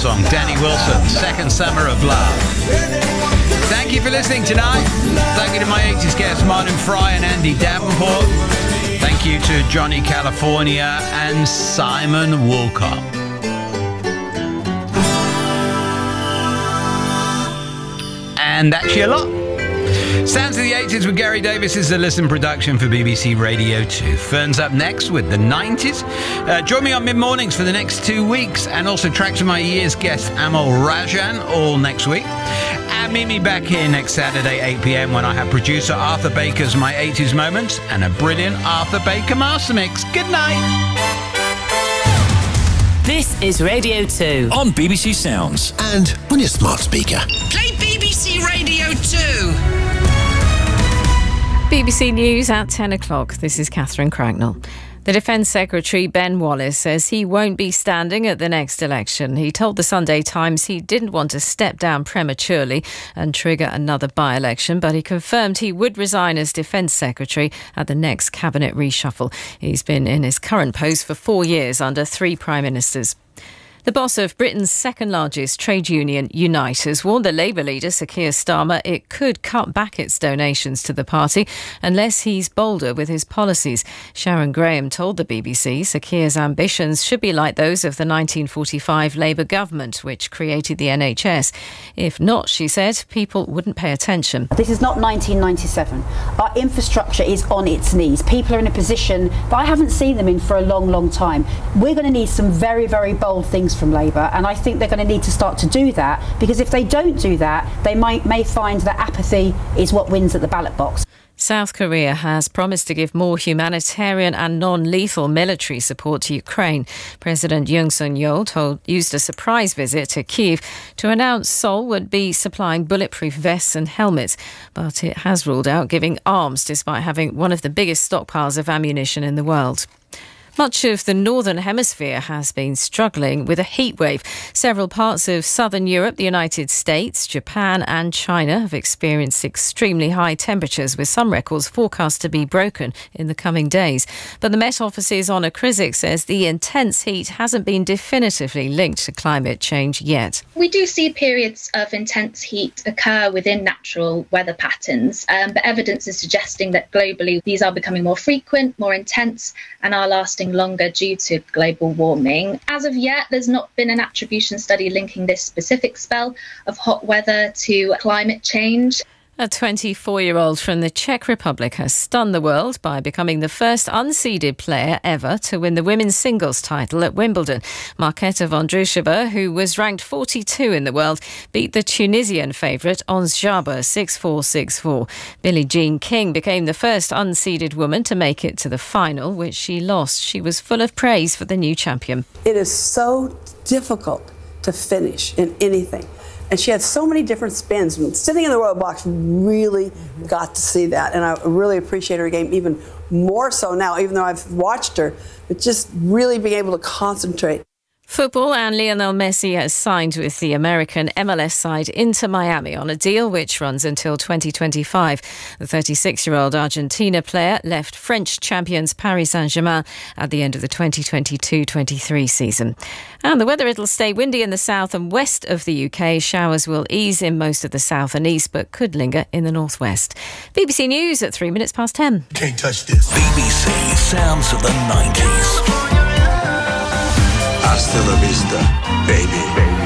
song. Danny Wilson, Second Summer of Love. Thank you for listening tonight. Thank you to my 80s guests, Martin Fry and Andy Davenport. Thank you to Johnny California and Simon Woolcott. And that's your lot. Sounds of the 80s with Gary Davis is a listen production for BBC Radio 2. Fern's up next with the 90s. Join me on mid-mornings for the next 2 weeks, and also tracks from my year's guest Amol Rajan all next week. And meet me back here next Saturday 8 p.m. when I have producer Arthur Baker's My 80s Moments and a brilliant Arthur Baker Master Mix. Good night. This is Radio 2 on BBC Sounds and on your smart speaker. Play BBC Radio 2. BBC News at 10 o'clock. This is Catherine Cracknell. The Defence Secretary Ben Wallace says he won't be standing at the next election. He told the Sunday Times he didn't want to step down prematurely and trigger another by-election, but he confirmed he would resign as Defence Secretary at the next cabinet reshuffle. He's been in his current post for 4 years under 3 Prime Ministers. The boss of Britain's second largest trade union, Unite, has warned the Labour leader, Sir Keir Starmer, it could cut back its donations to the party unless he's bolder with his policies. Sharon Graham told the BBC Sir Keir's ambitions should be like those of the 1945 Labour government, which created the NHS. If not, she said, people wouldn't pay attention. This is not 1997. Our infrastructure is on its knees. People are in a position that I haven't seen them in for a long, long time. We're going to need some very, very bold things from Labour, and I think they're going to need to start to do that, because if they don't do that, they may find that apathy is what wins at the ballot box. South Korea has promised to give more humanitarian and non-lethal military support to Ukraine. President Yoon Suk-yeol used a surprise visit to Kyiv to announce Seoul would be supplying bulletproof vests and helmets, but it has ruled out giving arms despite having one of the biggest stockpiles of ammunition in the world. Much of the Northern Hemisphere has been struggling with a heatwave. Several parts of southern Europe, the United States, Japan and China have experienced extremely high temperatures, with some records forecast to be broken in the coming days. But the Met Office's Honor Krizik says the intense heat hasn't been definitively linked to climate change yet. We do see periods of intense heat occur within natural weather patterns, but evidence is suggesting that globally these are becoming more frequent, more intense, and are lasting longer due to global warming. As of yet, there's not been an attribution study linking this specific spell of hot weather to climate change. A 24-year-old from the Czech Republic has stunned the world by becoming the first unseeded player ever to win the women's singles title at Wimbledon. Marketa Vondrousova, who was ranked 42 in the world, beat the Tunisian favourite Ons Jabeur 6-4, 6-4. Billie Jean King became the first unseeded woman to make it to the final, which she lost. She was full of praise for the new champion. It is so difficult to finish in anything. And she had so many different spins. Sitting in the royal box really got to see that. And I really appreciate her game even more so now, even though I've watched her, but just really being able to concentrate. Football, and Lionel Messi has signed with the American MLS side Inter Miami on a deal which runs until 2025. The 36-year-old Argentina player left French champions Paris Saint-Germain at the end of the 2022-23 season. And the weather, it'll stay windy in the south and west of the UK. Showers will ease in most of the south and east, but could linger in the northwest. BBC News at 3 minutes past 10. Can't touch this. BBC Sounds of the 90s. Hasta la vista, baby.